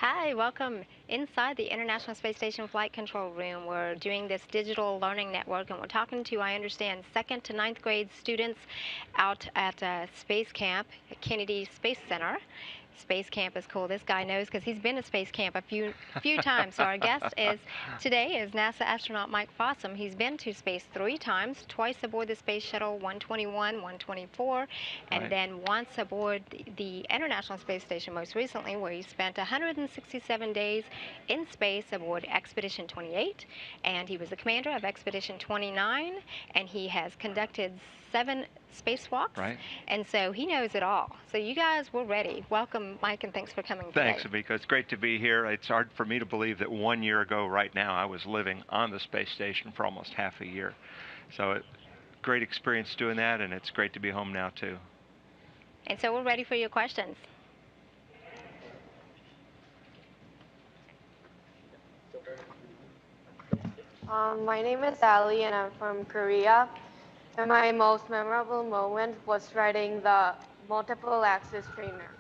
Hi, welcome inside the International Space Station Flight Control Room. We're doing this digital learning network, and we're talking to, I understand, second to ninth grade students out at Space Camp at Kennedy Space Center. Space Camp is cool. This guy knows because he's been to Space Camp a few times. So our guest is today is NASA astronaut Mike Fossum. He's been to space 3 times, twice aboard the Space Shuttle 121, 124, and Right. then once aboard the International Space Station most recently, where he spent 167 days in space aboard Expedition 28, and he was the commander of Expedition 29, and he has conducted 7 spacewalks, Right. and so he knows it all. So you guys, we're ready. Welcome, Mike, and thanks for coming Thanks, today. Amika. It's great to be here. It's hard for me to believe that 1 year ago, right now, I was living on the space station for almost half a year. So, great experience doing that, and it's great to be home now, too. And so we're ready for your questions. My name is Ali and I'm from Korea. And my most memorable moment was riding the multiple axis trainer.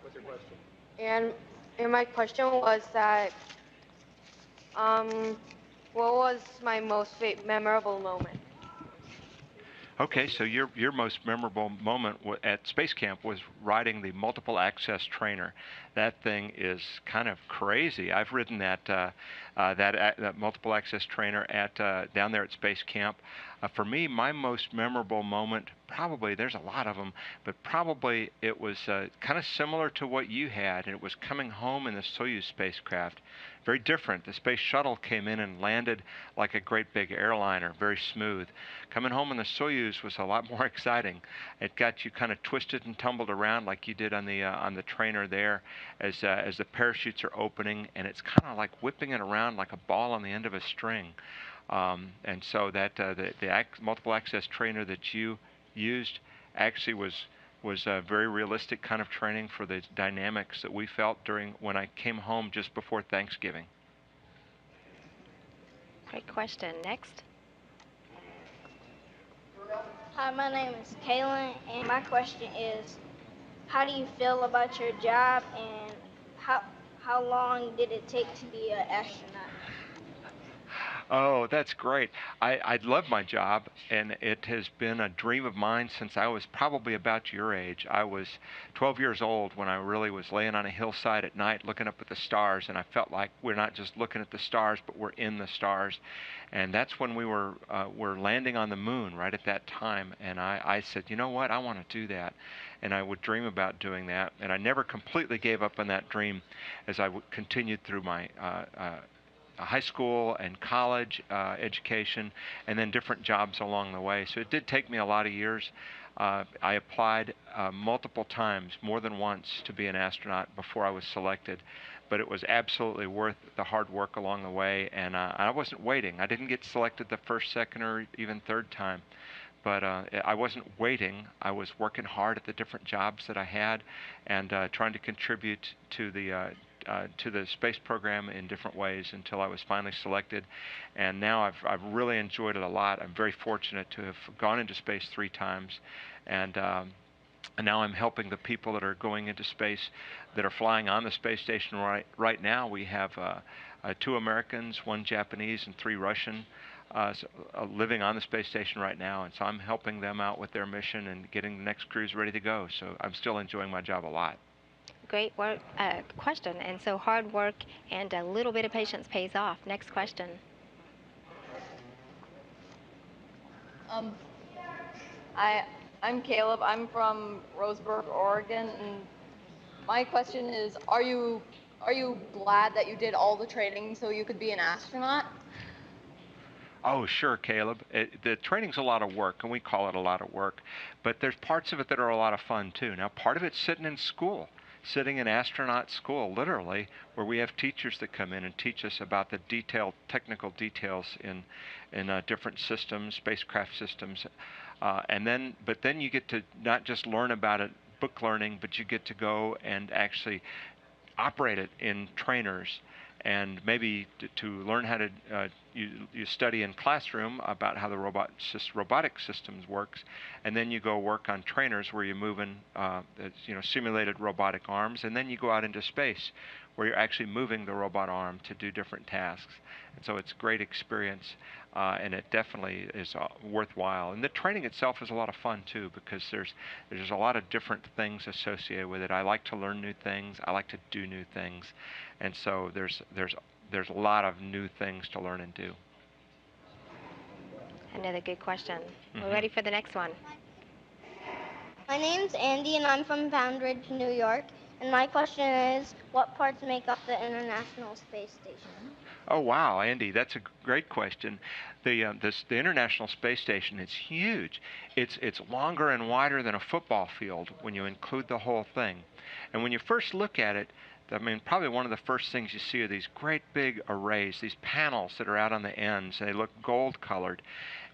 What's your question? And, and my question was that um, what was my most memorable moment? Okay, so your most memorable moment at Space Camp was riding the multiple access trainer. That thing is kind of crazy. I've ridden that multiple access trainer at down there at Space Camp. For me, my most memorable moment, probably there's a lot of them, but probably it was kind of similar to what you had, and it was coming home in the Soyuz spacecraft. Very different. The space shuttle came in and landed like a great big airliner, very smooth. Coming home in the Soyuz was a lot more exciting. It got you kind of twisted and tumbled around like you did on the trainer there, as the parachutes are opening, and it's kind of like whipping it around like a ball on the end of a string. And so the multiple access trainer that you used actually was a very realistic kind of training for the dynamics that we felt during when I came home just before Thanksgiving. Great question. Next. Hi, my name is Kaylin, and my question is, how do you feel about your job, and how long did it take to be an astronaut? Oh, that's great. I love my job, and it has been a dream of mine since I was probably about your age. I was 12 years old when I really was laying on a hillside at night looking up at the stars, and I felt like we're not just looking at the stars, but we're in the stars. And that's when were landing on the moon right at that time. And I said, you know what, I want to do that. And I would dream about doing that. And I never completely gave up on that dream as I continued through my high school and college education, and then different jobs along the way. So it did take me a lot of years. I applied multiple times, more than once, to be an astronaut before I was selected. But it was absolutely worth the hard work along the way, and I wasn't waiting. I didn't get selected the first, second, or even third time. But I wasn't waiting. I was working hard at the different jobs that I had, and trying to contribute to the space program in different ways until I was finally selected. And now I've really enjoyed it a lot. I'm very fortunate to have gone into space 3 times, and now I'm helping the people that are going into space, that are flying on the space station right now. We have 2 Americans, 1 Japanese, and 3 Russian living on the space station right now, and so I'm helping them out with their mission and getting the next crews ready to go. So I'm still enjoying my job a lot. Great work, question. And so hard work and a little bit of patience pays off. Next question. Um, I I'm Caleb. I'm from Roseburg, Oregon, and my question is, are you glad that you did all the training so you could be an astronaut? Oh, sure, Caleb. The training's a lot of work, and we call it a lot of work, but there's parts of it that are a lot of fun too. Now, part of it's sitting in school, sitting in astronaut school, literally, where we have teachers that come in and teach us about the detailed technical details in different systems, spacecraft systems, but then you get to not just learn about it, book learning, but you get to go and actually operate it in trainers and maybe to learn how to you study in classroom about how the robotic systems works, and then you go work on trainers where you're moving simulated robotic arms, and then you go out into space where you're actually moving the robot arm to do different tasks. And so it's a great experience, and it definitely is worthwhile. And the training itself is a lot of fun too, because there's a lot of different things associated with it. I like to learn new things. I like to do new things, and so there's a lot of new things to learn and do. Another good question. We're ready for the next one. My name's Andy, and I'm from Pound Ridge, New York. And my question is, what parts make up the International Space Station? Oh wow, Andy, that's a great question. The International Space Station is huge. It's longer and wider than a football field when you include the whole thing. And when you first look at it, I mean, probably one of the first things you see are these great big arrays, these panels that are out on the ends. They look gold colored.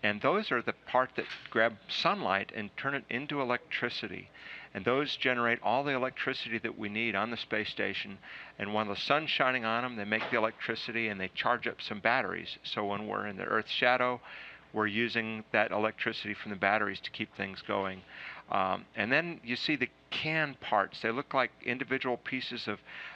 And those are the part that grab sunlight and turn it into electricity. And those generate all the electricity that we need on the space station. And when the sun's shining on them, they make the electricity and they charge up some batteries. So when we're in the Earth's shadow, we're using that electricity from the batteries to keep things going. And then you see the can parts. They look like individual pieces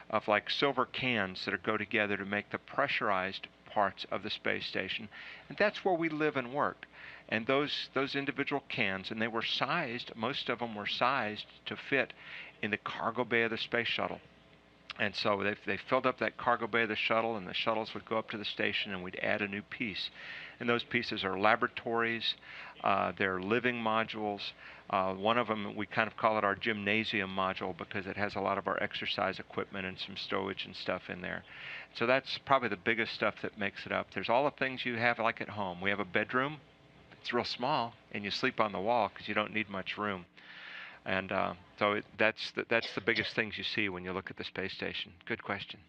of like silver cans that go together to make the pressurized parts of the space station. And that's where we live and work. And those individual cans, and they were sized, most of them were sized to fit in the cargo bay of the space shuttle. And so they filled up that cargo bay of the shuttle, and the shuttles would go up to the station, and we'd add a new piece. And those pieces are laboratories, they're living modules. One of them, we kind of call it our gymnasium module because it has a lot of our exercise equipment and some stowage and stuff in there. So that's probably the biggest stuff that makes it up. There's all the things you have like at home. We have a bedroom. It's real small, and you sleep on the wall because you don't need much room. And so that's the biggest things you see when you look at the space station. Good question.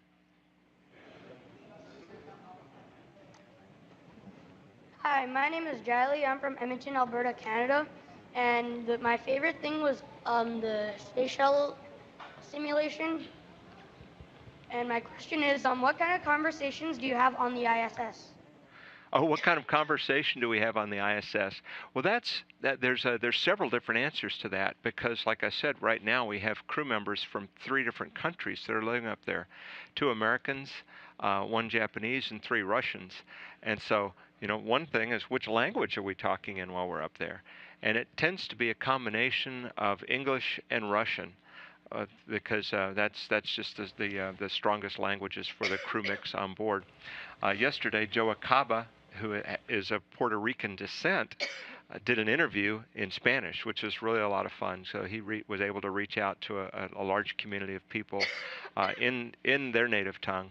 Hi, my name is Jiley. I'm from Edmonton, Alberta, Canada. And my favorite thing was the space shuttle simulation. And my question is, what kind of conversations do you have on the ISS? Oh, what kind of conversation do we have on the ISS? Well, there's several different answers to that because, like I said, right now we have crew members from 3 different countries that are living up there: 2 Americans, 1 Japanese, and 3 Russians. And so, one thing is, which language are we talking in while we're up there? And it tends to be a combination of English and Russian. Because that's just the strongest languages for the crew mix on board. Yesterday, Joe Acaba, who is of Puerto Rican descent, did an interview in Spanish, which was really a lot of fun. So he was able to reach out to a large community of people in their native tongue.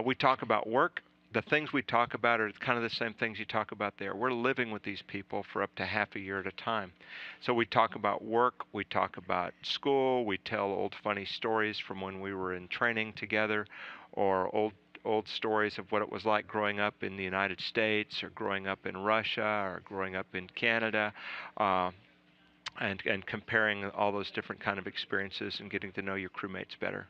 We talk about work. The things we talk about are kind of the same things you talk about there. We're living with these people for up to half a year at a time. So we talk about work, we talk about school, we tell old funny stories from when we were in training together, or old stories of what it was like growing up in the United States, or growing up in Russia, or growing up in Canada, and comparing all those different kind of experiences and getting to know your crewmates better.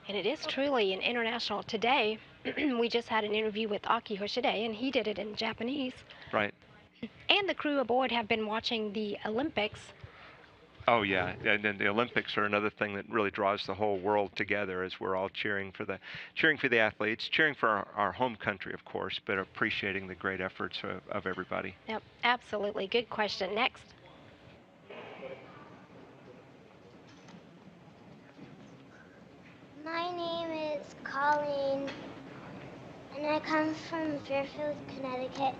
And it is truly an international. Today, we just had an interview with Aki Hoshide, and he did it in Japanese. Right. And the crew aboard have been watching the Olympics. Oh yeah, and then the Olympics are another thing that really draws the whole world together as we're all cheering for the athletes, cheering for our home country, of course, but appreciating the great efforts of everybody. Yep, absolutely. Good question. Next. My name is Colleen, and I come from Fairfield, Connecticut.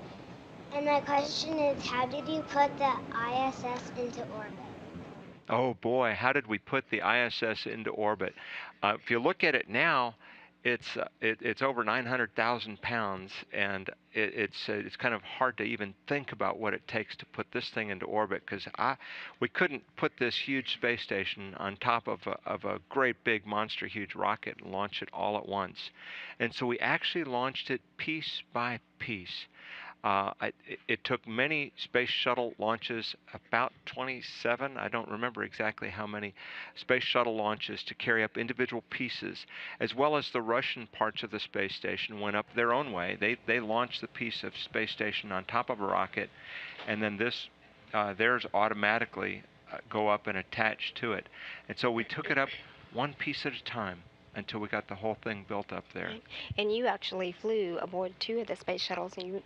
And my question is, how did you put the ISS into orbit? Oh boy, how did we put the ISS into orbit? If you look at it now, it's over 900,000 pounds, and it's kind of hard to even think about what it takes to put this thing into orbit because we couldn't put this huge space station on top of a great big monster huge rocket and launch it all at once. And so we actually launched it piece by piece. It took many space shuttle launches, about 27, I don't remember exactly how many space shuttle launches to carry up individual pieces, as well as the Russian parts of the space station went up their own way. They launched the piece of space station on top of a rocket, and then theirs automatically go up and attach to it. And so we took it up one piece at a time until we got the whole thing built up there. Right. And you actually flew aboard 2 of the space shuttles, and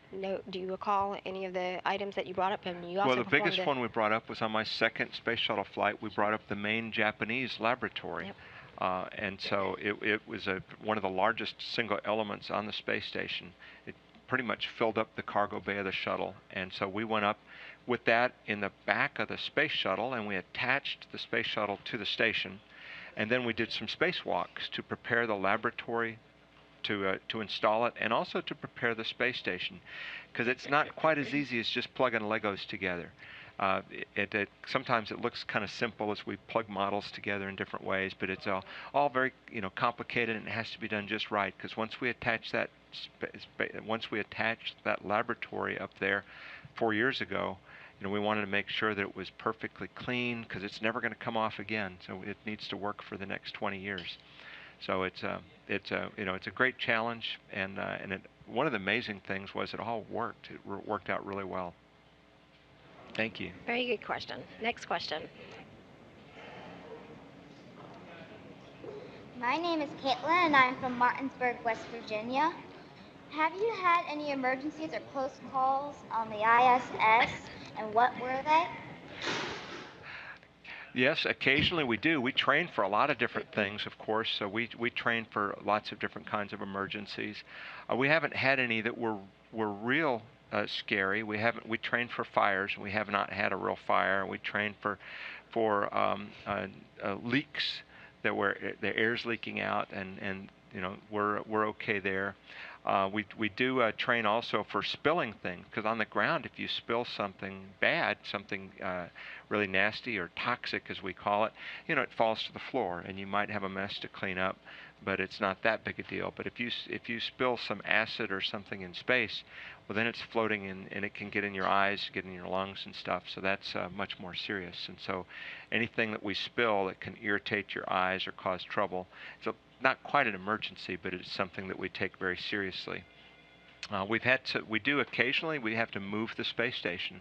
do you recall any of the items that you brought up? And you Well, also the performed biggest one we brought up was on my second space shuttle flight. We brought up the main Japanese laboratory. Yep. And so it was one of the largest single elements on the space station. It pretty much filled up the cargo bay of the shuttle. And so we went up with that in the back of the space shuttle, and we attached the space shuttle to the station. And then we did some spacewalks to prepare the laboratory to install it, and also to prepare the space station, because it's not quite as easy as just plugging Legos together. Sometimes it looks kind of simple as we plug models together in different ways, but it's all very complicated, and it has to be done just right. Because once we attach that laboratory up there 4 years ago, we wanted to make sure that it was perfectly clean, because it's never going to come off again. So it needs to work for the next 20 years. So it's a great challenge, and one of the amazing things was it all worked. It worked out really well. Thank you. Very good question. Next question. My name is Caitlin, and I'm from Martinsburg, West Virginia. Have you had any emergencies or close calls on the ISS, and what were they? Yes, occasionally we do. We train for a lot of different things, of course, so we train for lots of different kinds of emergencies. We haven't had any that were real scary. We trained for fires, and we have not had a real fire. We trained for leaks the air's leaking out, and we're okay there. We do train also for spilling things, because on the ground, if you spill something bad, something really nasty or toxic as we call it, it falls to the floor, and you might have a mess to clean up, but it's not that big a deal. But if you spill some acid or something in space, well, then it's floating in, and it can get in your eyes, get in your lungs and stuff. So that's much more serious. And so anything that we spill that can irritate your eyes or cause trouble, so not quite an emergency, but it's something that we take very seriously. We do occasionally, we have to move the space station,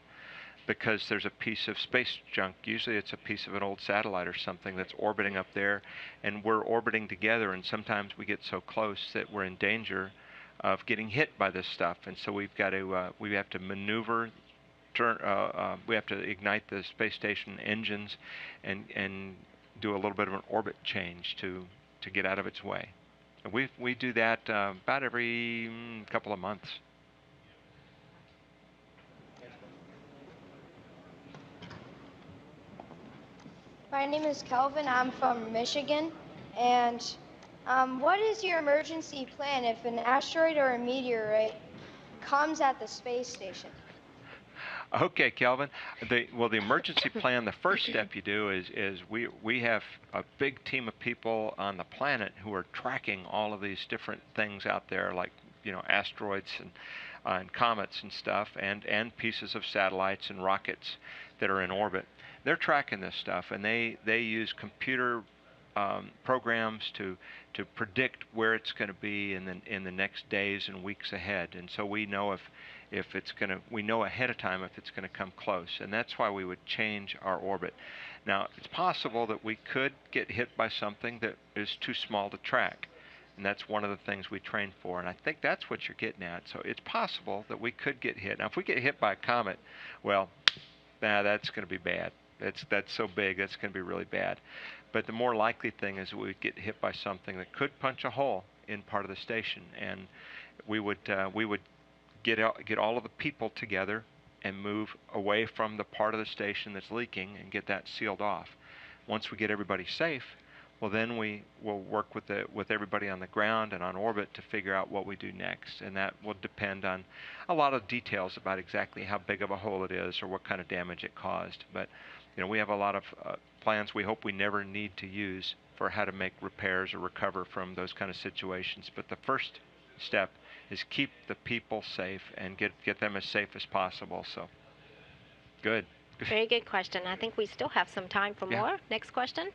because there's a piece of space junk. Usually it's a piece of an old satellite or something that's orbiting up there, and we're orbiting together, and sometimes we get so close that we're in danger of getting hit by this stuff. And so we have to maneuver, we have to ignite the space station engines, and do a little bit of an orbit change to get out of its way. And we do that about every couple of months. My name is Kelvin. I'm from Michigan. And what is your emergency plan if an asteroid or a meteorite comes at the space station? Okay, Kelvin. The emergency plan, the first step you do is we have a big team of people on the planet who are tracking all of these different things out there, like asteroids and comets and stuff, and pieces of satellites and rockets that are in orbit. They're tracking this stuff, and they use computer programs to predict where it's going to be in the next days and weeks ahead. And so we know we know ahead of time if it's going to come close, and that's why we would change our orbit. Now, it's possible that we could get hit by something that is too small to track, and that's one of the things we train for, and I think that's what you're getting at. So it's possible that we could get hit. Now, if we get hit by a comet, well, that's going to be bad. That's so big, that's going to be really bad. But the more likely thing is we would get hit by something that could punch a hole in part of the station, and we would get all of the people together and move away from the part of the station that's leaking and get that sealed off. Once we get everybody safe, well, then we will work with everybody on the ground and on orbit to figure out what we do next, and that will depend on a lot of details about exactly how big of a hole it is or what kind of damage it caused. But we have a lot of plans we hope we never need to use for how to make repairs or recover from those kind of situations. But the first step is keep the people safe and get them as safe as possible. So, good. Very good question. I think we still have some time for Yeah. more. Next question.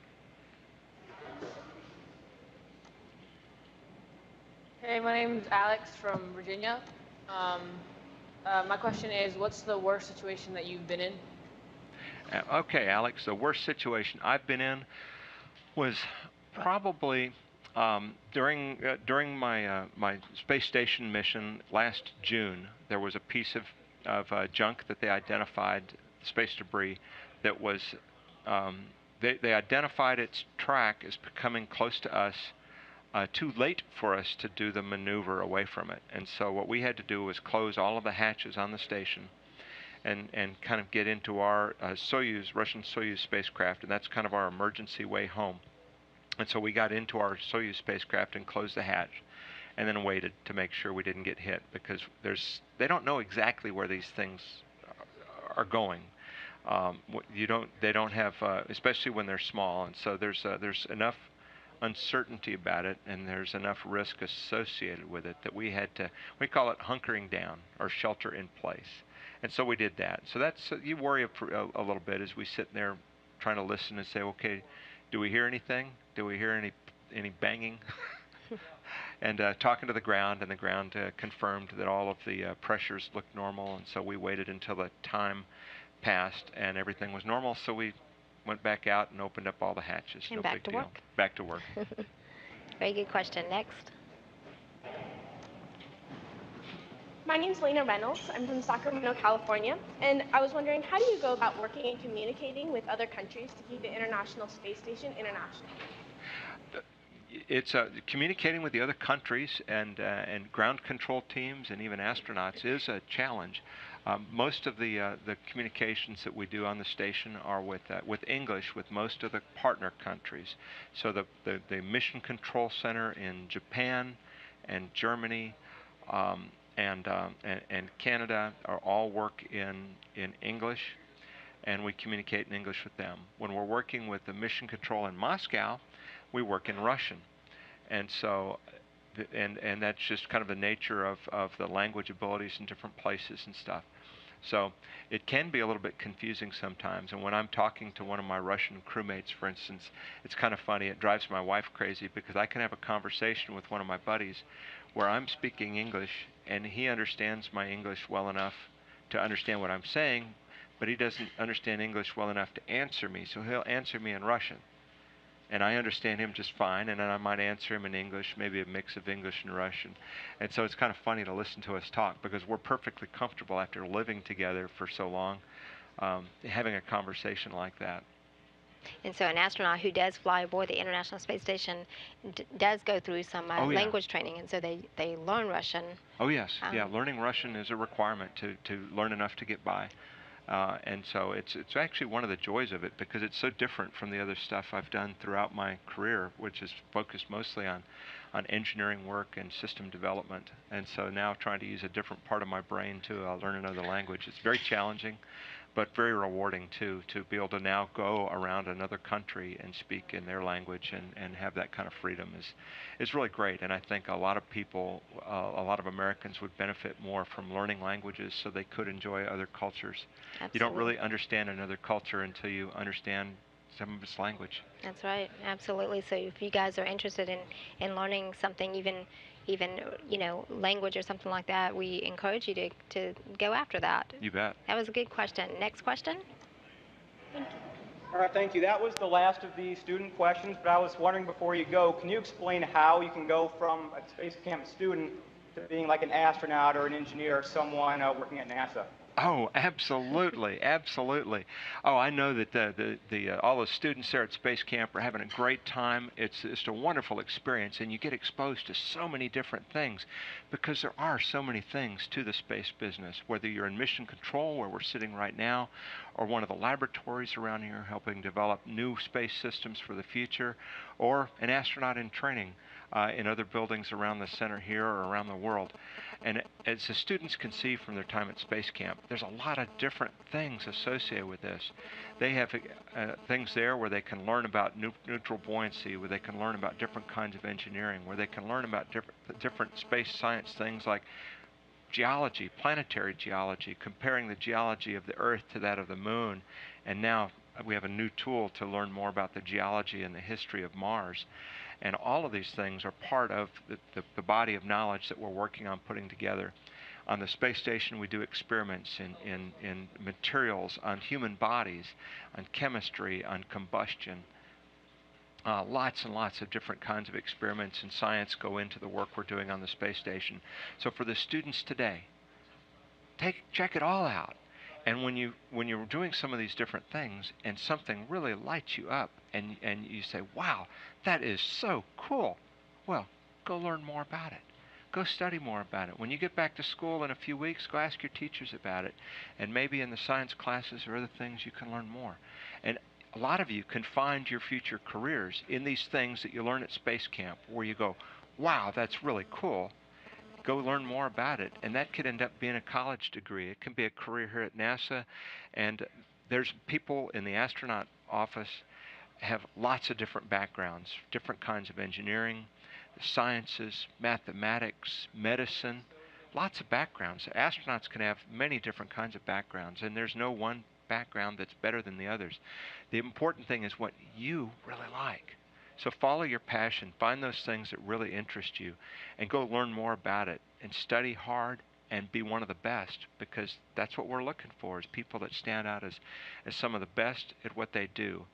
Hey, my name's Alex from Virginia. My question is, what's the worst situation that you've been in? Okay, Alex, the worst situation I've been in was probably during my space station mission last June. There was a piece of junk that they identified, space debris, that was they identified its track as coming close to us. Too late for us to do the maneuver away from it, and so what we had to do was close all of the hatches on the station, and kind of get into our Russian Soyuz spacecraft, and that's kind of our emergency way home. And so we got into our Soyuz spacecraft and closed the hatch, and then waited to make sure we didn't get hit, because they don't know exactly where these things are going. They don't have, especially when they're small, and so there's enough uncertainty about it, and there's enough risk associated with it that we call it hunkering down or shelter in place. And so we did that. So that's, you worry a little bit as we sit there trying to listen and say, okay, do we hear anything? Do we hear any banging? And talking to the ground, and the ground confirmed that all of the pressures looked normal, and so we waited until the time passed and everything was normal, so we went back out and opened up all the hatches. And no back big to deal. work. Back to work. Very good question. Next. My name's Lena Reynolds. I'm from Sacramento, California, and I was wondering, how do you go about working and communicating with other countries to keep the International Space Station international? It's communicating with the other countries and ground control teams and even astronauts is a challenge. Most of the communications that we do on the station are with English with most of the partner countries. So the Mission Control Center in Japan and Germany and Canada are all work in English, and we communicate in English with them. When we're working with the Mission Control in Moscow, we work in Russian. And so, and that's just kind of the nature of the language abilities in different places and stuff. So it can be a little bit confusing sometimes. And when I'm talking to one of my Russian crewmates, for instance, it's kind of funny. It drives my wife crazy, because I can have a conversation with one of my buddies where I'm speaking English and he understands my English well enough to understand what I'm saying, but he doesn't understand English well enough to answer me. So he'll answer me in Russian, and I understand him just fine, and then I might answer him in English, maybe a mix of English and Russian. And so it's kind of funny to listen to us talk, because we're perfectly comfortable after living together for so long, having a conversation like that. And so an astronaut who does fly aboard the International Space Station does go through some language training, and so they learn Russian. Oh yes, yeah, learning Russian is a requirement to learn enough to get by. And so it's actually one of the joys of it, because it's so different from the other stuff I've done throughout my career, which is focused mostly on engineering work and system development. And so now trying to use a different part of my brain to learn another language. It's very challenging, but very rewarding too, to be able to now go around another country and speak in their language and have that kind of freedom is really great. And I think a lot of people, a lot of Americans would benefit more from learning languages so they could enjoy other cultures. Absolutely. You don't really understand another culture until you understand some of its language. That's right, absolutely. So if you guys are interested in learning something, even language or something like that, we encourage you to go after that. You bet. That was a good question. Next question. Thank you. All right, thank you. That was the last of the student questions, but I was wondering, before you go, can you explain how you can go from a space camp student to being like an astronaut or an engineer or someone working at NASA? Oh, absolutely, absolutely. Oh, I know that all the students there at Space Camp are having a great time. It's a wonderful experience, and you get exposed to so many different things, because there are so many things to the space business, whether you're in mission control, where we're sitting right now, or one of the laboratories around here helping develop new space systems for the future, or an astronaut in training. in other buildings around the center here or around the world. And as the students can see from their time at Space Camp, there's a lot of different things associated with this. They have things there where they can learn about neutral buoyancy, where they can learn about different kinds of engineering, where they can learn about different space science things like geology, planetary geology, comparing the geology of the Earth to that of the Moon. And now we have a new tool to learn more about the geology and the history of Mars. And all of these things are part of the body of knowledge that we're working on putting together. On the space station, we do experiments in materials, on human bodies, on chemistry, on combustion. Lots and lots of different kinds of experiments in science go into the work we're doing on the space station. So for the students today, check it all out. And when you're doing some of these different things and something really lights you up and you say, wow, that is so cool, well, go learn more about it. Go study more about it. When you get back to school in a few weeks, go ask your teachers about it. And maybe in the science classes or other things you can learn more. And a lot of you can find your future careers in these things that you learn at Space Camp where you go, wow, that's really cool. Go learn more about it, and that could end up being a college degree. It can be a career here at NASA, and there's people in the astronaut office have lots of different backgrounds, different kinds of engineering, the sciences, mathematics, medicine, lots of backgrounds. Astronauts can have many different kinds of backgrounds, and there's no one background that's better than the others. The important thing is what you really like. So follow your passion, find those things that really interest you, and go learn more about it, and study hard and be one of the best, because that's what we're looking for, is people that stand out as some of the best at what they do.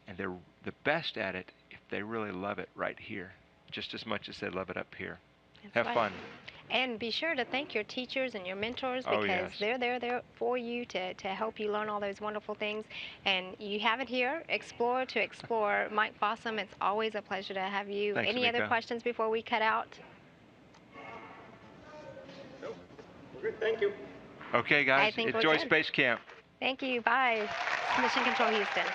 And they're the best at it if they really love it right here, just as much as they love it up here. That's Have right. fun. And be sure to thank your teachers and your mentors, Oh, because yes. they're there for you to help you learn all those wonderful things. And you have it here, Explore to Explore. Mike Fossum, it's always a pleasure to have you. Thanks, Any other Amika. questions before we cut out? Nope. We're good. Thank you. Okay, guys, I think we're enjoy good. Space Camp. Thank you. Bye. Mission Control Houston.